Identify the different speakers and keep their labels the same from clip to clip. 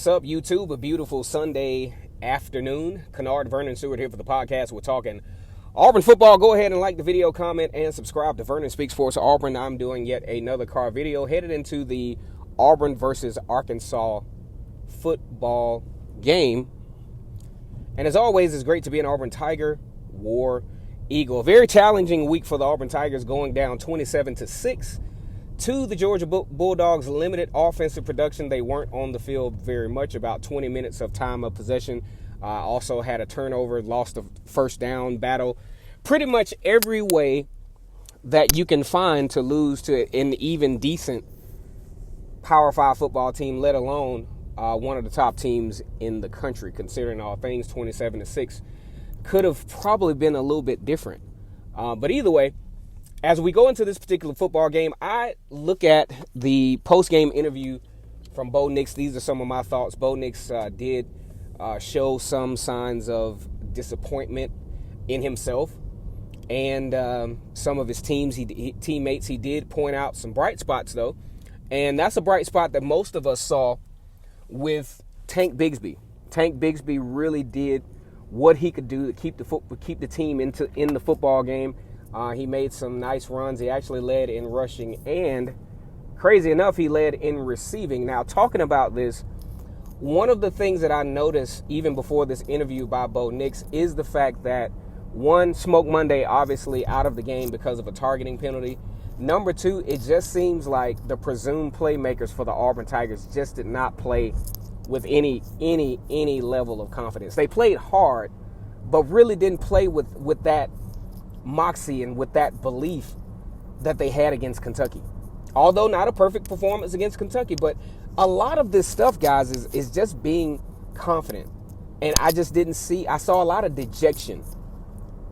Speaker 1: What's up, YouTube? A beautiful Sunday afternoon. Kennard, Vernon Stewart here for the podcast. We're talking Auburn football. Go ahead and like the video, comment, and subscribe to Vernon Speaks Sports Auburn. I'm doing yet another car video headed into the Auburn versus Arkansas football game. And as always, it's great to be an Auburn Tiger, War Eagle. A very challenging week for the Auburn Tigers, going down 27-6 to the Georgia Bulldogs. Limited offensive production. They weren't on the field very much, about 20 minutes of time of possession. Also had a turnover, lost a first down battle. Pretty much every way that you can find to lose to an even decent Power 5 football team, let alone one of the top teams in the country, considering all things. 27-6 could have probably been a little bit different. But either way, as we go into this particular football game, I look at the post-game interview from Bo Nix. These are some of my thoughts. Bo Nix did show some signs of disappointment in himself and some of his teammates. He did point out some bright spots, though, and that's a bright spot that most of us saw with Tank Bigsby. Tank Bigsby really did what he could do to keep the team in the football game. He made some nice runs. He actually led in rushing, and crazy enough, he led in receiving. Now, talking about this, one of the things that I noticed even before this interview by Bo Nix is the fact that, one, Smoke Monday obviously out of the game because of a targeting penalty. Number two, it just seems like the presumed playmakers for the Auburn Tigers just did not play with any level of confidence. They played hard, but really didn't play with that moxie and with that belief that they had against Kentucky. Although not a perfect performance against Kentucky, but a lot of this stuff, guys, is just being confident. And I just didn't see, I saw a lot of dejection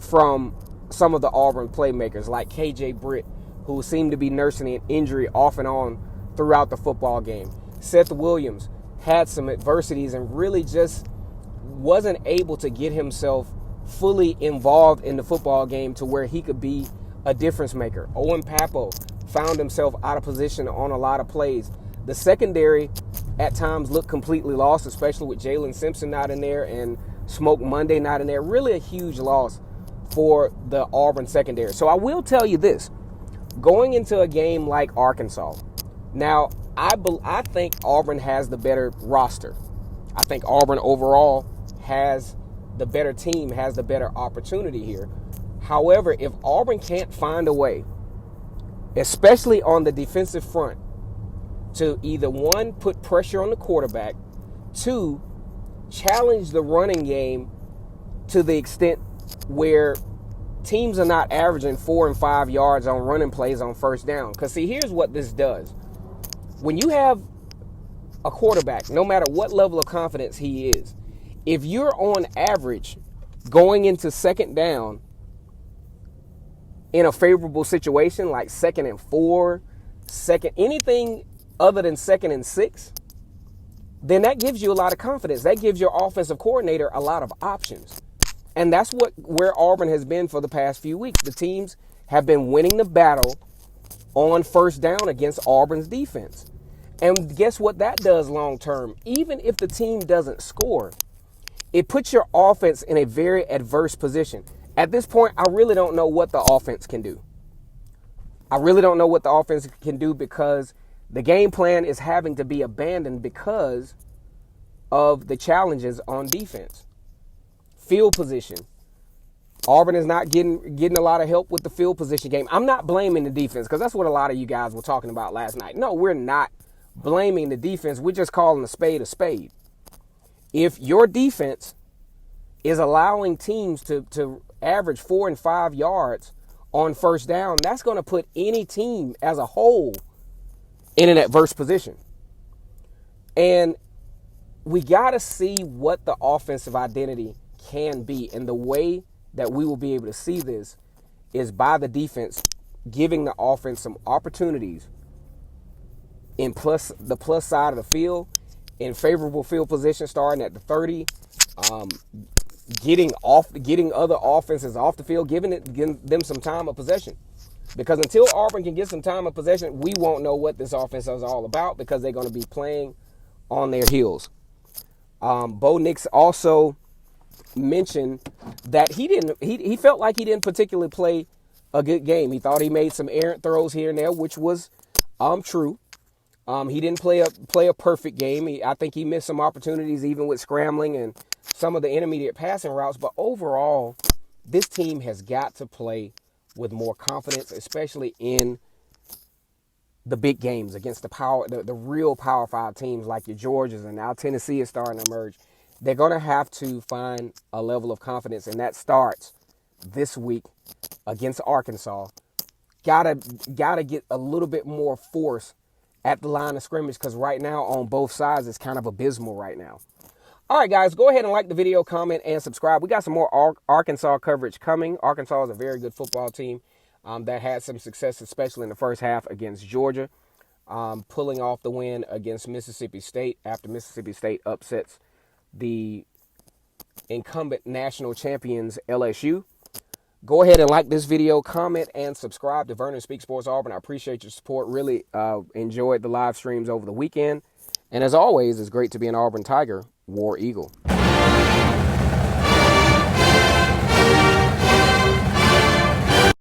Speaker 1: from some of the Auburn playmakers like KJ Britt, who seemed to be nursing an injury off and on throughout the football game. Seth Williams had some adversities and really just wasn't able to get himself fully involved in the football game to where he could be a difference maker. Owen Papo found himself out of position on a lot of plays. The secondary at times looked completely lost, especially with Jalen Simpson not in there and Smoke Monday not in there. Really a huge loss for the Auburn secondary. So I will tell you this, going into a game like Arkansas, now I think Auburn has the better roster. I think Auburn overall has the better team, has the better opportunity here. However, if Auburn can't find a way, especially on the defensive front, to either, one, put pressure on the quarterback, two, challenge the running game to the extent where teams are not averaging 4 and 5 yards on running plays on first down. Because, see, here's what this does. When you have a quarterback, no matter what level of confidence he is, if you're on average going into second down in a favorable situation like 2nd and 4, anything other than 2nd and 6, then that gives you a lot of confidence. That gives your offensive coordinator a lot of options. And that's where Auburn has been for the past few weeks. The teams have been winning the battle on first down against Auburn's defense. And guess what that does long term? Even if the team doesn't score, it puts your offense in a very adverse position. At this point, I really don't know what the offense can do. I really don't know what the offense can do because the game plan is having to be abandoned because of the challenges on defense. Field position. Auburn is not getting a lot of help with the field position game. I'm not blaming the defense because that's what a lot of you guys were talking about last night. No, we're not blaming the defense. We're just calling a spade a spade. If your defense is allowing teams to average 4 and 5 yards on first down, that's going to put any team as a whole in an adverse position. And we got to see what the offensive identity can be. And the way that we will be able to see this is by the defense giving the offense some opportunities in the plus side of the field, in favorable field position starting at the 30, getting other offenses off the field, giving them some time of possession. Because until Auburn can get some time of possession, we won't know what this offense is all about because they're going to be playing on their heels. Bo Nix also mentioned that he felt like he didn't particularly play a good game. He thought he made some errant throws here and there, which was true. He didn't play a perfect game. I think he missed some opportunities even with scrambling and some of the intermediate passing routes. But overall, this team has got to play with more confidence, especially in the big games against the real Power 5 teams like your Georgias, and now Tennessee is starting to emerge. They're going to have to find a level of confidence, and that starts this week against Arkansas. Gotta get a little bit more force at the line of scrimmage, because right now on both sides it's kind of abysmal right now. All right, guys, go ahead and like the video, comment, and subscribe. We got some more Arkansas coverage coming. Arkansas is a very good football team that had some success, especially in the first half against Georgia, pulling off the win against Mississippi State after Mississippi State upsets the incumbent national champions LSU. Go ahead and like this video, comment, and subscribe to Vernon Speaks Sports Auburn. I appreciate your support. Really enjoyed the live streams over the weekend. And as always, it's great to be an Auburn Tiger, War Eagle.